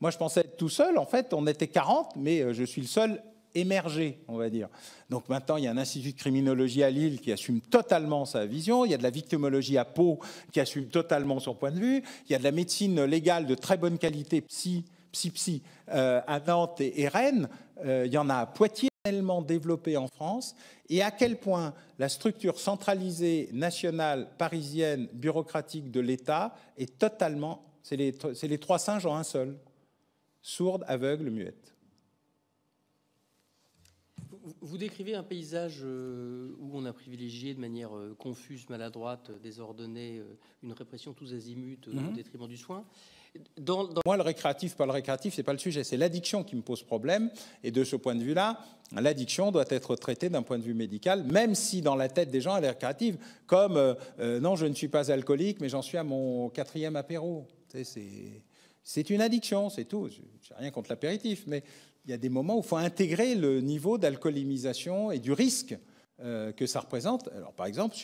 Moi, je pensais être tout seul. En fait, on était 40, mais je suis le seul émergé, on va dire. Donc maintenant, il y a un institut de criminologie à Lille qui assume totalement sa vision. Il y a de la victimologie à Pau qui assume totalement son point de vue. Il y a de la médecine légale de très bonne qualité, psy, à Nantes et Rennes. Il y en a à Poitiers, tellement développé en France. Et à quel point la structure centralisée, nationale, parisienne, bureaucratique de l'État est totalement... C'est les trois singes en un seul. Sourde, aveugle, muette. Vous décrivez un paysage où on a privilégié de manière confuse, maladroite, désordonnée, une répression tous azimuts au détriment du soin. Moi, le récréatif, pas le récréatif, c'est pas le sujet. C'est l'addiction qui me pose problème. Et de ce point de vue-là, l'addiction doit être traitée d'un point de vue médical, même si dans la tête des gens, elle est récréative. Comme non, je ne suis pas alcoolique, mais j'en suis à mon 4e apéro. C'est une addiction, c'est tout. Je n'ai rien contre l'apéritif, mais il y a des moments où il faut intégrer le niveau d'alcoolisation et du risque que ça représente. Alors, par exemple,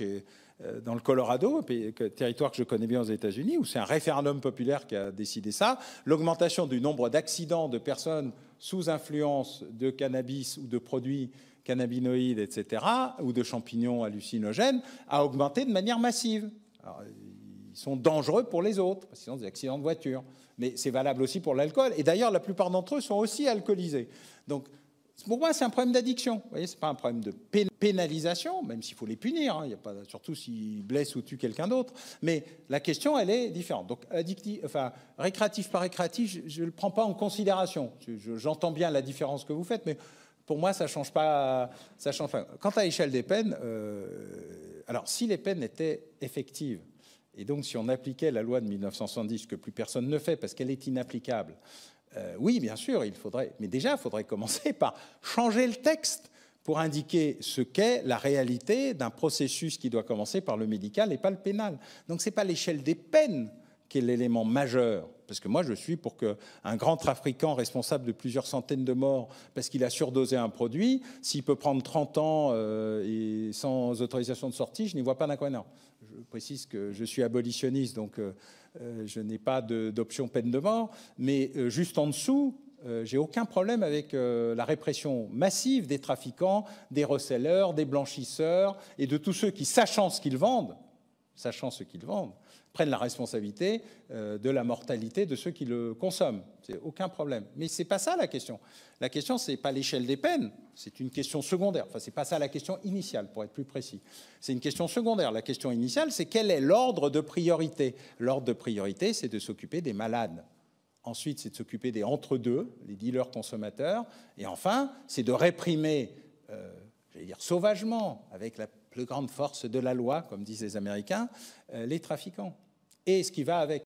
dans le Colorado, territoire que je connais bien aux États-Unis, où c'est un référendum populaire qui a décidé ça, l'augmentation du nombre d'accidents de personnes sous influence de cannabis ou de produits cannabinoïdes, etc., ou de champignons hallucinogènes, a augmenté de manière massive. Alors, ils sont dangereux pour les autres, parce qu'ils ont des accidents de voiture. Mais c'est valable aussi pour l'alcool. Et d'ailleurs, la plupart d'entre eux sont aussi alcoolisés. Donc, pour moi, c'est un problème d'addiction. Vous voyez, ce n'est pas un problème de pénalisation, même s'il faut les punir. Hein, il y a pas, surtout s'ils blessent ou tuent quelqu'un d'autre. Mais la question, elle est différente. Donc, récréatif par récréatif, je ne le prends pas en considération. J'entends bien la différence que vous faites, mais pour moi, ça ne change pas. Ça change pas. Quant à l'échelle des peines, alors, si les peines étaient effectives, et donc, si on appliquait la loi de 1970, que plus personne ne fait parce qu'elle est inapplicable, oui, bien sûr, il faudrait. Mais déjà, il faudrait commencer par changer le texte pour indiquer ce qu'est la réalité d'un processus qui doit commencer par le médical et pas le pénal. Donc, ce n'est pas l'échelle des peines qui est l'élément majeur. Parce que moi, je suis pour qu'un grand trafiquant responsable de plusieurs centaines de morts parce qu'il a surdosé un produit, s'il peut prendre 30 ans et sans autorisation de sortie, je n'y vois pas d'inconvénient. Je précise que je suis abolitionniste, donc je n'ai pas d'option peine de mort. Mais juste en dessous, j'ai aucun problème avec la répression massive des trafiquants, des resellers, des blanchisseurs et de tous ceux qui, sachant ce qu'ils vendent, prennent la responsabilité de la mortalité de ceux qui le consomment. C'est aucun problème. Mais ce n'est pas ça la question. La question, ce n'est pas l'échelle des peines, c'est une question secondaire. Enfin, ce n'est pas ça la question initiale, pour être plus précis. C'est une question secondaire. La question initiale, c'est quel est l'ordre de priorité. L'ordre de priorité, c'est de s'occuper des malades. Ensuite, c'est de s'occuper des entre-deux, les dealers consommateurs. Et enfin, c'est de réprimer, j'allais dire sauvagement, avec la plus grande force de la loi, comme disent les Américains, les trafiquants. Et ce qui va avec.